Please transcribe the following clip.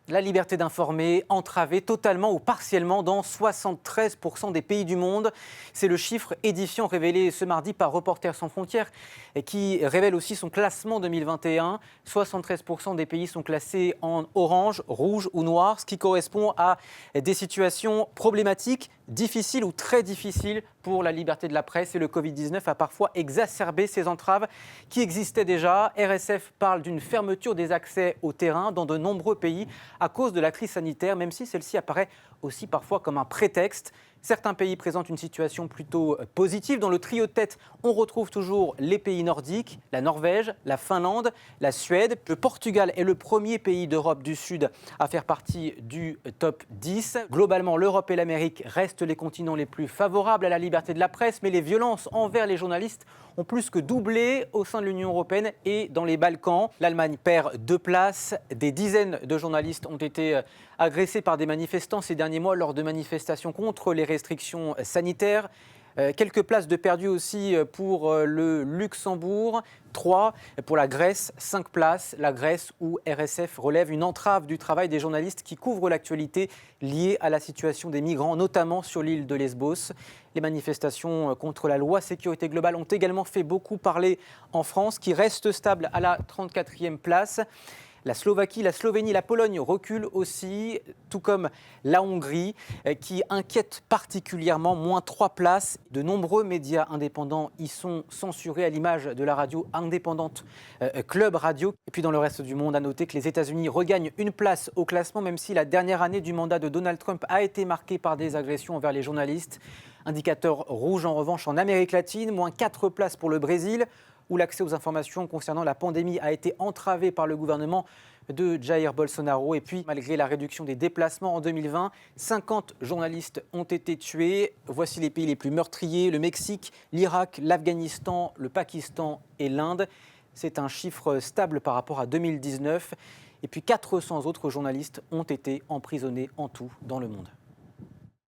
La liberté d'informer entravée totalement ou partiellement dans 73% des pays du monde. C'est le chiffre édifiant révélé ce mardi par Reporters sans frontières et qui révèle aussi son classement 2021. 73% des pays sont classés en orange, rouge ou noir, ce qui correspond à des situations problématiques, difficiles ou très difficiles pour la liberté de la presse. Et le Covid-19 a parfois exacerbé ces entraves qui existaient déjà. RSF parle d'une fermeture des accès au terrain dans de nombreux pays à cause de la crise sanitaire, même si celle-ci apparaît aussi parfois comme un prétexte. Certains pays présentent une situation plutôt positive. Dans le trio de tête, on retrouve toujours les pays nordiques, la Norvège, la Finlande, la Suède. Le Portugal est le premier pays d'Europe du Sud à faire partie du top 10. Globalement, l'Europe et l'Amérique restent les continents les plus favorables à la liberté de la presse, mais les violences envers les journalistes ont plus que doublé au sein de l'Union européenne et dans les Balkans. L'Allemagne perd 2 places. Des dizaines de journalistes ont été agressés par des manifestants ces derniers mois lors de manifestations contre les restrictions sanitaires. Quelques places de perdues aussi pour le Luxembourg, 3. Pour la Grèce, 5 places. La Grèce où RSF relève une entrave du travail des journalistes qui couvrent l'actualité liée à la situation des migrants, notamment sur l'île de Lesbos. Les manifestations contre la loi sécurité globale ont également fait beaucoup parler en France, qui reste stable à la 34e place. La Slovaquie, la Slovénie, la Pologne reculent aussi, tout comme la Hongrie, qui inquiète particulièrement, moins 3 places. De nombreux médias indépendants y sont censurés, à l'image de la radio indépendante Club Radio. Et puis dans le reste du monde, à noter que les États-Unis regagnent une place au classement, même si la dernière année du mandat de Donald Trump a été marquée par des agressions envers les journalistes. Indicateur rouge en revanche en Amérique latine, moins 4 places pour le Brésil, où l'accès aux informations concernant la pandémie a été entravé par le gouvernement de Jair Bolsonaro. Et puis, malgré la réduction des déplacements en 2020, 50 journalistes ont été tués. Voici les pays les plus meurtriers: le Mexique, l'Irak, l'Afghanistan, le Pakistan et l'Inde. C'est un chiffre stable par rapport à 2019. Et puis 400 autres journalistes ont été emprisonnés en tout dans le monde.